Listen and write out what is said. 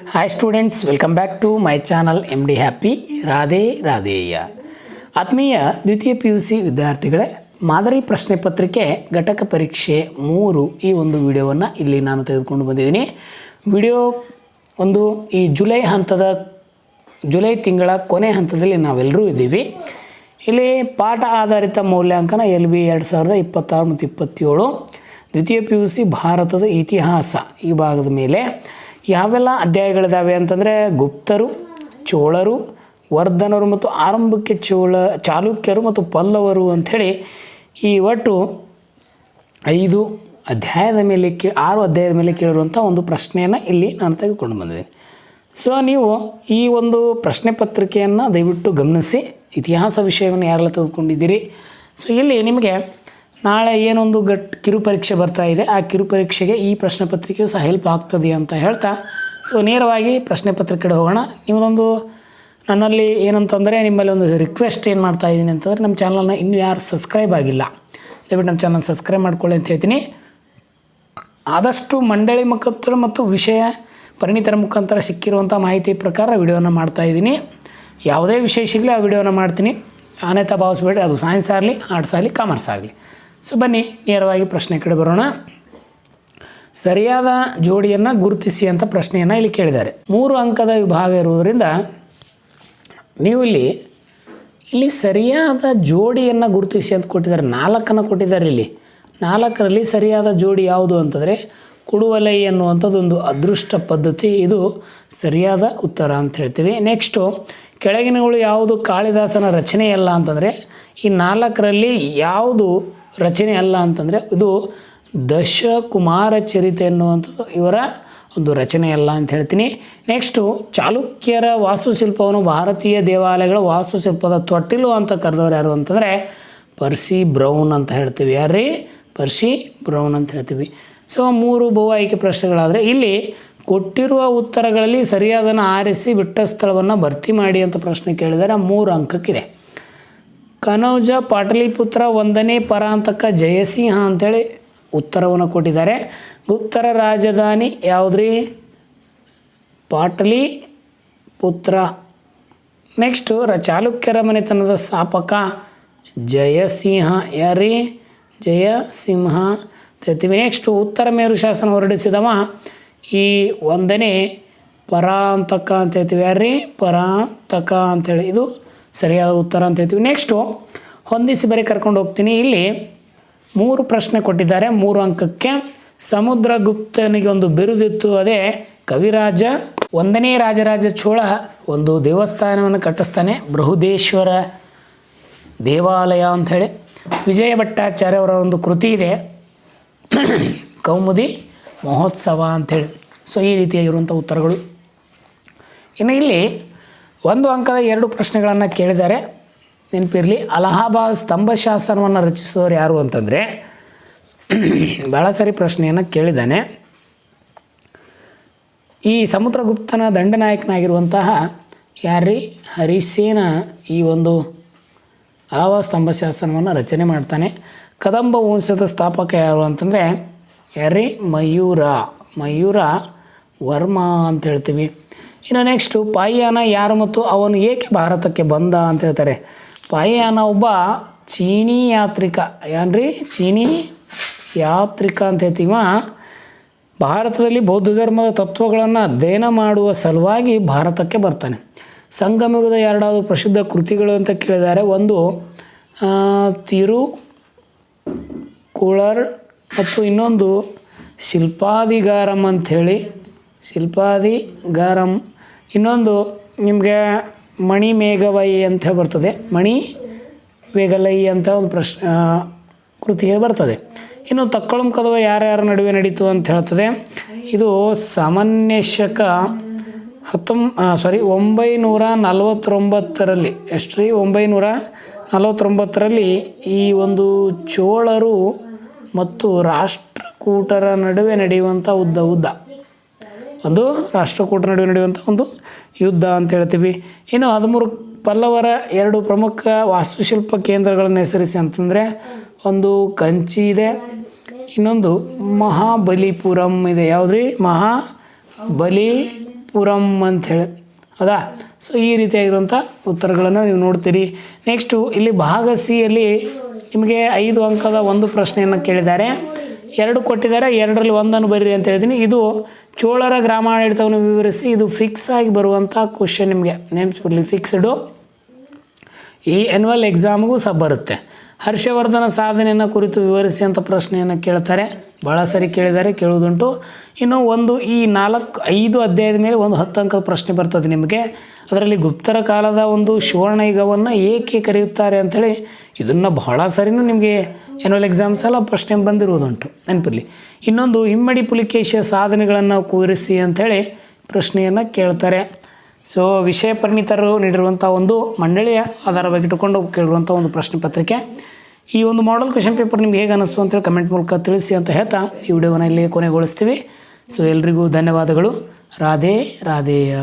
Hi students, welcome back to my channel MD happy. Radhe Radheya. ಆತ್ಮೀಯ ದ್ವಿತೀಯ PUC ವಿದ್ಯಾರ್ಥಿಗಳೇ, ಮಾದರಿ ಪ್ರಶ್ನೆ ಪತ್ರಿಕೆ ಘಟಕ ಪರೀಕ್ಷೆ 3 ಈ ಒಂದು ವಿಡಿಯೋವನ್ನು ಇಲ್ಲಿ ನಾನು ತೆಗೆದುಕೊಂಡು ಬಂದಿದ್ದೀನಿ. ವಿಡಿಯೋ ಒಂದು ಈ ಜುಲೈ ತಿಂಗಳ ಕೊನೆ ಹಂತದಲ್ಲಿ ನಾವೆಲ್ಲರೂ ಇದ್ದೀವಿ. ಇಲ್ಲಿ ಪಾಠ ಆಧಾರಿತ ಮೌಲ್ಯಾಂಕನ LB 2026 ಮತ್ತು 27 ದ್ವಿತೀಯ PUC ಭಾರತದ ಇತಿಹಾಸ ಈ ಭಾಗದ ಮೇಲೆ ಯಾವೆಲ್ಲ ಅಧ್ಯಾಯಗಳಿದ್ದಾವೆ ಅಂತಂದರೆ ಗುಪ್ತರು, ಚೋಳರು, ವರ್ಧನರು ಮತ್ತು ಆರಂಭಕ್ಕೆ ಚಾಲುಕ್ಯರು ಮತ್ತು ಪಲ್ಲವರು ಅಂಥೇಳಿ ಈ ಒಟ್ಟು 5 ಅಧ್ಯಾಯದ ಮೇಲೆ 6 ಅಧ್ಯಾಯದ ಮೇಲೆ ಕೇಳಿರುವಂಥ ಒಂದು ಪ್ರಶ್ನೆಯನ್ನು ಇಲ್ಲಿ ನಾನು ತೆಗೆದುಕೊಂಡು ಬಂದಿದ್ದೀನಿ. ಸೊ ನೀವು ಈ ಒಂದು ಪ್ರಶ್ನೆ ಪತ್ರಿಕೆಯನ್ನು ದಯವಿಟ್ಟು ಗಮನಿಸಿ, ಇತಿಹಾಸ ವಿಷಯವನ್ನು ಯಾರೆಲ್ಲ ತೆಗೆದುಕೊಂಡಿದ್ದೀರಿ. ಸೊ ಇಲ್ಲಿ ನಿಮಗೆ ನಾಳೆ ಏನೊಂದು ಕಿರು ಪರೀಕ್ಷೆ ಬರ್ತಾ ಇದೆ, ಆ ಕಿರು ಪರೀಕ್ಷೆಗೆ ಈ ಪ್ರಶ್ನೆ ಪತ್ರಿಕೆಯು ಸಹ ಹೆಲ್ಪ್ ಆಗ್ತದೆ ಅಂತ ಹೇಳ್ತಾ ಸೊ ನೇರವಾಗಿ ಪ್ರಶ್ನೆ ಪತ್ರಿಕೆ ಹೋಗೋಣ. ನಿಮ್ಮದೊಂದು ನನ್ನಲ್ಲಿ ಏನಂತಂದರೆ ನಿಮ್ಮಲ್ಲಿ ಒಂದು ರಿಕ್ವೆಸ್ಟ್ ಏನು ಮಾಡ್ತಾ ಇದ್ದೀನಿ ಅಂತಂದರೆ, ನಮ್ಮ ಚಾನಲ್ನ ಇನ್ನೂ ಯಾರು ಸಬ್ಸ್ಕ್ರೈಬ್ ಆಗಿಲ್ಲ ದಯವಿಟ್ಟು ನಮ್ಮ ಚಾನಲ್ ಸಬ್ಸ್ಕ್ರೈಬ್ ಮಾಡ್ಕೊಳ್ಳಿ ಅಂತ ಹೇಳ್ತೀನಿ. ಆದಷ್ಟು ಮಂಡಳಿ ಮುಖಾಂತರ ಮತ್ತು ವಿಷಯ ಪರಿಣಿತರ ಮುಖಾಂತರ ಸಿಕ್ಕಿರುವಂಥ ಮಾಹಿತಿ ಪ್ರಕಾರ ವಿಡಿಯೋನ ಮಾಡ್ತಾಯಿದ್ದೀನಿ. ಯಾವುದೇ ವಿಷಯ ಸಿಗಲಿ ಆ ವಿಡಿಯೋನ ಮಾಡ್ತೀನಿ, ಅನ್ಯತಾ ಭಾವಿಸ್ಬೇಡಿ. ಅದು ಸೈನ್ಸ್ ಆಗಲಿ, ಆರ್ಟ್ಸ್ ಆಗಲಿ, ಕಾಮರ್ಸ್ ಆಗಲಿ. ಸೊ ಬನ್ನಿ ನೇರವಾಗಿ ಪ್ರಶ್ನೆ ಕಡೆ ಬರೋಣ. ಸರಿಯಾದ ಜೋಡಿಯನ್ನು ಗುರುತಿಸಿ ಅಂತ ಪ್ರಶ್ನೆಯನ್ನು ಇಲ್ಲಿ ಕೇಳಿದ್ದಾರೆ. 3 ಅಂಕದ ವಿಭಾಗ ಇರುವುದರಿಂದ ನೀವು ಇಲ್ಲಿ ಸರಿಯಾದ ಜೋಡಿಯನ್ನು ಗುರುತಿಸಿ ಅಂತ ಕೊಟ್ಟಿದ್ದಾರೆ. 4 ಕೊಟ್ಟಿದ್ದಾರೆ. ಇಲ್ಲಿ 4ರಲ್ಲಿ ಸರಿಯಾದ ಜೋಡಿ ಯಾವುದು ಅಂತಂದರೆ ಕುಡುವಲೈ ಅನ್ನುವಂಥದ್ದೊಂದು ಅದೃಷ್ಟ ಪದ್ಧತಿ, ಇದು ಸರಿಯಾದ ಉತ್ತರ ಅಂತ ಹೇಳ್ತೀವಿ. ನೆಕ್ಸ್ಟು ಕೆಳಗಿನಗಳು ಯಾವುದು ಕಾಳಿದಾಸನ ರಚನೆಯಲ್ಲ ಅಂತಂದರೆ ಈ 4ರಲ್ಲಿ ಯಾವುದು ರಚನೆ ಅಲ್ಲ ಅಂತಂದರೆ ಇದು ದಶಕುಮಾರ ಚರಿತೆ ಎನ್ನುವಂಥದ್ದು ಇವರ ಒಂದು ರಚನೆಯಲ್ಲ ಅಂತ ಹೇಳ್ತೀನಿ. ನೆಕ್ಸ್ಟು ಚಾಲುಕ್ಯರ ವಾಸ್ತುಶಿಲ್ಪವನ್ನು ಭಾರತೀಯ ದೇವಾಲಯಗಳ ವಾಸ್ತುಶಿಲ್ಪದ ತೊಟ್ಟಿಲು ಅಂತ ಕರೆದವ್ರು ಯಾರು ಅಂತಂದರೆ ಪರ್ಸಿ ಬ್ರೌನ್ ಅಂತ ಹೇಳ್ತೀವಿ. ಯಾರ್ರೀ? ಪರ್ಸಿ ಬ್ರೌನ್ ಅಂತ ಹೇಳ್ತೀವಿ. ಸೊ 3 ಬಹು ಆಯ್ಕೆ ಪ್ರಶ್ನೆಗಳಾದರೆ ಇಲ್ಲಿ ಕೊಟ್ಟಿರುವ ಉತ್ತರಗಳಲ್ಲಿ ಸರಿಯಾದನ್ನು ಆರಿಸಿ ಬಿಟ್ಟ ಸ್ಥಳವನ್ನು ಭರ್ತಿ ಮಾಡಿ ಅಂತ ಪ್ರಶ್ನೆ ಕೇಳಿದರೆ 3 ಅಂಕಕ್ಕಿದೆ. ಕನೌಜ ಪಾಟಲಿಪುತ್ರ 1ನೇ ಪರಾಂತಕ ಜಯಸಿಂಹ ಅಂಥೇಳಿ ಉತ್ತರವನ್ನು ಕೊಟ್ಟಿದ್ದಾರೆ. ಗುಪ್ತರ ರಾಜಧಾನಿ ಯಾವುದ್ರಿ? ಪಾಟಲಿಪುತ್ರ. ನೆಕ್ಸ್ಟು ಚಾಲುಕ್ಯರ ಮನೆತನದ ಸ್ಥಾಪಕ ಜಯಸಿಂಹ. ಯಾರೀ? ಜಯಸಿಂಹ ಹೇಳ್ತೀವಿ. ನೆಕ್ಸ್ಟು ಉತ್ತರ ಮೇರು ಶಾಸನ ಹೊರಡಿಸಿದವ ಈ 1ನೇ ಪರಾಂತಕ ಅಂತ ಹೇಳ್ತೀವಿ. ಯಾರೀ? ಪರಾಂತಕ ಅಂಥೇಳಿ ಇದು ಸರಿಯಾದ ಉತ್ತರ ಅಂತ ಹೇಳ್ತೀವಿ. ನೆಕ್ಸ್ಟು ಹೊಂದಿಸಿ ಬರೀ ಕರ್ಕೊಂಡು ಹೋಗ್ತೀನಿ. ಇಲ್ಲಿ 3 ಪ್ರಶ್ನೆ ಕೊಟ್ಟಿದ್ದಾರೆ 3 ಅಂಕಕ್ಕೆ. ಸಮುದ್ರಗುಪ್ತನಿಗೆ ಒಂದು ಬಿರುದಿತ್ತು, ಅದೇ ಕವಿರಾಜ. 1ನೇ ರಾಜರಾಜ ಚೋಳ ಒಂದು ದೇವಸ್ಥಾನವನ್ನು ಕಟ್ಟಿಸ್ತಾನೆ, ಬೃಹದೇಶ್ವರ ದೇವಾಲಯ ಅಂಥೇಳಿ. ವಿಜಯ ಭಟ್ಟಾಚಾರ್ಯ ಅವರ ಒಂದು ಕೃತಿ ಇದೆ, ಕೌಮುದಿ ಮಹೋತ್ಸವ ಅಂಥೇಳಿ. ಸೊ ಈ ರೀತಿಯಾಗಿರುವಂಥ ಉತ್ತರಗಳು. ಇನ್ನು ಇಲ್ಲಿ 1 ಅಂಕದ 2 ಪ್ರಶ್ನೆಗಳನ್ನು ಕೇಳಿದ್ದಾರೆ. ನೆನಪಿರಲಿ, ಅಲಹಾಬಾದ್ ಸ್ತಂಭ ಶಾಸನವನ್ನು ರಚಿಸಿದವರು ಯಾರು ಅಂತಂದರೆ ಭಾಳ ಸರಿ ಪ್ರಶ್ನೆಯನ್ನು ಕೇಳಿದ್ದಾನೆ. ಈ ಸಮುದ್ರಗುಪ್ತನ ದಂಡನಾಯಕನಾಗಿರುವಂತಹ ಯಾರ್ರೀ? ಹರಿಸೇನ ಈ ಒಂದು ಅಲಹಾಬಾದ್ ಸ್ತಂಭ ಶಾಸನವನ್ನು ರಚನೆ ಮಾಡ್ತಾನೆ. ಕದಂಬ ವಂಶದ ಸ್ಥಾಪಕ ಯಾರು ಅಂತಂದರೆ ಯಾರ್ರೀ? ಮಯೂರ ವರ್ಮ ಅಂತ ಹೇಳ್ತೀವಿ. ಇನ್ನು ನೆಕ್ಸ್ಟು ಪಾಯಿಯಾನ ಯಾರು ಮತ್ತು ಅವನು ಏಕೆ ಭಾರತಕ್ಕೆ ಬಂದ ಅಂತ ಹೇಳ್ತಾರೆ. ಪಾಯಿಯಾನ ಒಬ್ಬ ಚೀನಿ ಯಾತ್ರಿಕ. ಏನ್ರಿ? ಚೀನಿ ಯಾತ್ರಿಕ ಅಂತ ಹೇಳ್ತೀವ. ಭಾರತದಲ್ಲಿ ಬೌದ್ಧ ಧರ್ಮದ ತತ್ವಗಳನ್ನು ಅಧ್ಯಯನ ಮಾಡುವ ಸಲುವಾಗಿ ಭಾರತಕ್ಕೆ ಬರ್ತಾನೆ. ಸಂಗಮಯುಗದ 2 ಪ್ರಸಿದ್ಧ ಕೃತಿಗಳು ಅಂತ ಕೇಳಿದ್ದಾರೆ. ಒಂದು ತಿರುಕುಳರ್ ಮತ್ತು ಇನ್ನೊಂದು ಶಿಲ್ಪಾದಿಗಾರಂ ಅಂಥೇಳಿ. ಶಿಲ್ಪಾದಿಗಾರಂ. ಇನ್ನೊಂದು ನಿಮಗೆ ಮಣಿಮೇಘವೈ ಅಂತ ಹೇಳಿ ಬರ್ತದೆ, ಮಣಿಮೇಘಲೈ ಅಂತ ಒಂದು ಕೃತಿ ಬರ್ತದೆ. ಇನ್ನು ತಕ್ಕಳುಂ ಕದವ ಯಾರ್ಯಾರ ನಡುವೆ ನಡೀತು ಅಂತ ಹೇಳ್ತದೆ. ಇದು ಸಾಮಾನ್ಯ ಶಕ 949ರಲ್ಲಿ. ಎಷ್ಟ್ರಿ? 949ರಲ್ಲಿ ಈ ಒಂದು ಚೋಳರು ಮತ್ತು ರಾಷ್ಟ್ರಕೂಟರ ನಡುವೆ ನಡೆಯುವಂಥ ಒಂದು ರಾಷ್ಟ್ರಕೂಟರ ನಡುವೆ ನಡೆಯುವಂಥ ಒಂದು ಯುದ್ಧ ಅಂತ ಹೇಳ್ತೀವಿ. ಇನ್ನು 13 ಪಲ್ಲವರ 2 ಪ್ರಮುಖ ವಾಸ್ತುಶಿಲ್ಪ ಕೇಂದ್ರಗಳನ್ನು ಹೆಸರಿಸಿ ಅಂತಂದರೆ ಒಂದು ಕಂಚಿ ಇದೆ, ಇನ್ನೊಂದು ಮಹಾಬಲಿಪುರಂ ಇದೆ. ಯಾವುದ್ರಿ? ಮಹಾಬಲಿಪುರಂ ಪುರಂ ಅಂಥೇಳಿ ಹೌದಾ. ಸೊ ಈ ರೀತಿಯಾಗಿರುವಂಥ ಉತ್ತರಗಳನ್ನು ನೀವು ನೋಡ್ತೀರಿ. ನೆಕ್ಸ್ಟು ಇಲ್ಲಿ ಭಾಗ ಸಿಯಲ್ಲಿ ನಿಮಗೆ 5 ಅಂಕದ ಒಂದು ಪ್ರಶ್ನೆಯನ್ನು ಕೇಳಿದ್ದಾರೆ, 2 ಕೊಟ್ಟಿದ್ದಾರೆ, 2ರಲ್ಲಿ 1 ಬರೀರಿ ಅಂತ ಹೇಳಿದ್ದೀನಿ. ಇದು ಚೋಳರ ಗ್ರಾಮಾಡಳಿತವನ್ನು ವಿವರಿಸಿ, ಇದು ಫಿಕ್ಸ್ ಆಗಿ ಬರುವಂಥ ಕ್ವಶನ್, ನಿಮಗೆ ನೆನಪಿರಲಿ, ಫಿಕ್ಸ್ಡು ಈ ಆ್ಯನ್ಯುವಲ್ ಎಕ್ಸಾಮ್ಗೂ ಸಹ ಬರುತ್ತೆ. ಹರ್ಷವರ್ಧನ ಸಾಧನೆಯನ್ನು ಕುರಿತು ವಿವರಿಸಿ ಅಂತ ಪ್ರಶ್ನೆಯನ್ನು ಕೇಳ್ತಾರೆ, ಭಾಳ ಸರಿ ಕೇಳಿದ್ದಾರೆ, ಕೇಳೋದುಂಟು. ಇನ್ನು ಈ 5 ಅಧ್ಯಾಯದ ಮೇಲೆ ಒಂದು 10 ಅಂಕದ ಪ್ರಶ್ನೆ ಬರ್ತದೆ ನಿಮಗೆ. ಅದರಲ್ಲಿ ಗುಪ್ತರ ಕಾಲದ ಒಂದು ಸುವರ್ಣಯುಗವನ್ನು ಏಕೆ ಕರೆಯುತ್ತಾರೆ ಅಂಥೇಳಿ, ಇದನ್ನು ಬಹಳ ಸರಿನೂ ನಿಮಗೆ ಆ್ಯನ್ಯುವಲ್ ಎಕ್ಸಾಮ್ಸ್ ಎಲ್ಲ ಪ್ರಶ್ನೆ ಬಂದಿರುವುದುಂಟು, ನೆನಪಿರಲಿ. ಇನ್ನೊಂದು ಇಮ್ಮಡಿ ಪುಲಿಕೇಶಿಯ ಸಾಧನೆಗಳನ್ನು ಕೂರಿಸಿ ಅಂಥೇಳಿ ಪ್ರಶ್ನೆಯನ್ನು ಕೇಳ್ತಾರೆ. ಸೊ ವಿಷಯ ಪರಿಣಿತರು ನೀಡಿರುವಂಥ ಒಂದು ಮಂಡಳಿಯ ಆಧಾರವಾಗಿಟ್ಟುಕೊಂಡು ಕೇಳಿರುವಂಥ ಒಂದು ಪ್ರಶ್ನೆ ಪತ್ರಿಕೆ. ಈ ಒಂದು ಮಾಡೆಲ್ ಕ್ವೆಶ್ಚನ್ ಪೇಪರ್ ನಿಮ್ಗೆ ಹೇಗೆ ಅನ್ನಿಸ್ತು ಅಂತೇಳಿ ಕಮೆಂಟ್ ಮೂಲಕ ತಿಳಿಸಿ ಅಂತ ಹೇಳ್ತಾ ಈ ವಿಡಿಯೋವನ್ನು ಇಲ್ಲಿ ಕೊನೆಗೊಳಿಸ್ತೀವಿ. ಸೊ ಎಲ್ರಿಗೂ ಧನ್ಯವಾದಗಳು. ರಾಧೆ ರಾಧೇಯ.